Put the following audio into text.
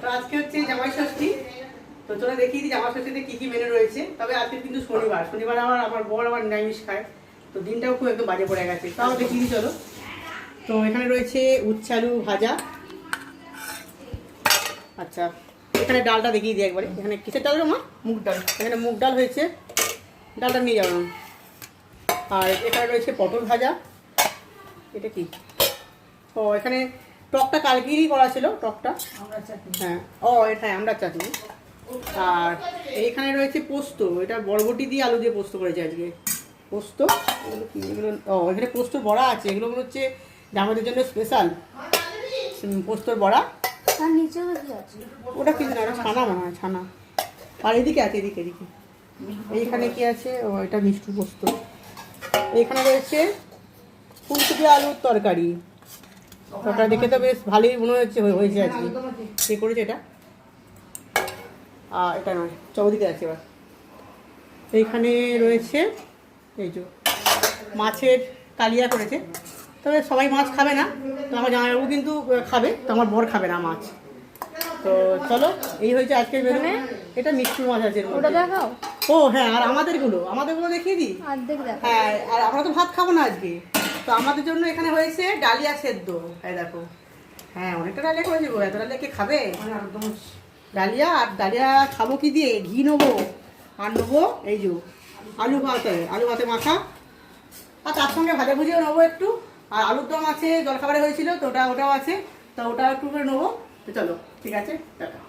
তো আজকে হচ্ছে জামাই ষষ্ঠী। তো চলো দেখিয়ে দিই জামাই ষষ্ঠীতে কি কি মেনু রয়েছে। তবে আজকে কিন্তু শনিবার আমার বর আবার নিরামিষ খায়, তো দিনটাও খুব একদম বাজে পড়ে গেছে। তাও দেখিয়ে দিই চলো। তো এখানে রয়েছে উচ্ছে আলু ভাজা। আচ্ছা, এখানে ডালটা দেখিয়ে দিই একবারে। এখানে কিসের ডাল রে মা? মুগ ডাল। এখানে মুগ ডাল হয়েছে, ডালটা নিয়ে যাবো। আর এখানে রয়েছে পটল ভাজা। এটা কি? ও এখানে টকটা কালকেরই করা ছিল, টকটা হ্যাঁ। ও এটা আমরা চাটনি। আর এইখানে রয়েছে পোস্ত, এটা বরবটি দিয়ে আলু দিয়ে পোস্ত করেছে আজকে। পোস্ত এগুলো কি? এগুলো এখানে পোস্তর বড়া আছে। এগুলো হচ্ছে জামাইদের জন্য স্পেশাল পোস্তর বড়া। আর নিচেও কি আছে? ওটা কিছু না, ওটা ছানা মনে হয়, ছানা। আর এদিকে আছে, এদিকে এইখানে কি আছে? ও এটা মিষ্টি পোস্ত। এইখানে রয়েছে ফুলকপি আলুর তরকারি। তরকারি দেখে তো বেশ ভালোই মনে হয়েছে আজকে। কে করেছে এটা? এটা নয়, চৌদিকে আছে। এবার এইখানে রয়েছে এই যে মাছের কালিয়া করেছে। তবে সবাই মাছ খাবে না, তো আমার জামাইবাবু কিন্তু খাবে, তো আমার বর খাবে না মাছ। তো চলো, এই হয়েছে আজকের মেনু। এটা মিষ্টি মাছ আছে। ওটা দেখাও। ও হ্যাঁ, আর আমাদেরগুলো দেখিয়ে দিই। হ্যাঁ, আর আমরা তো ভাত খাবো না আজকে, তো আমাদের জন্য এখানে হয়েছে ডালিয়া সেদ্ধ। এই দেখো, হ্যাঁ অনেকটা ডালিয়া করে দেবো। এত ডালিয়া কে খাবে? ডালিয়া। আর ডালিয়া খাবো কি দিয়ে? ঘি নেবো, আর নেবো এই যে আলু ভাতে মাখা, আর তার সঙ্গে ভাজা ভুজিও নেবো একটু। আর আলুর দম আছে, জলখাবারে হয়েছিল, তো ওটাও আছে, তো ওটা একটু করে নেবো। তো চলো, ঠিক আছে, টাটা।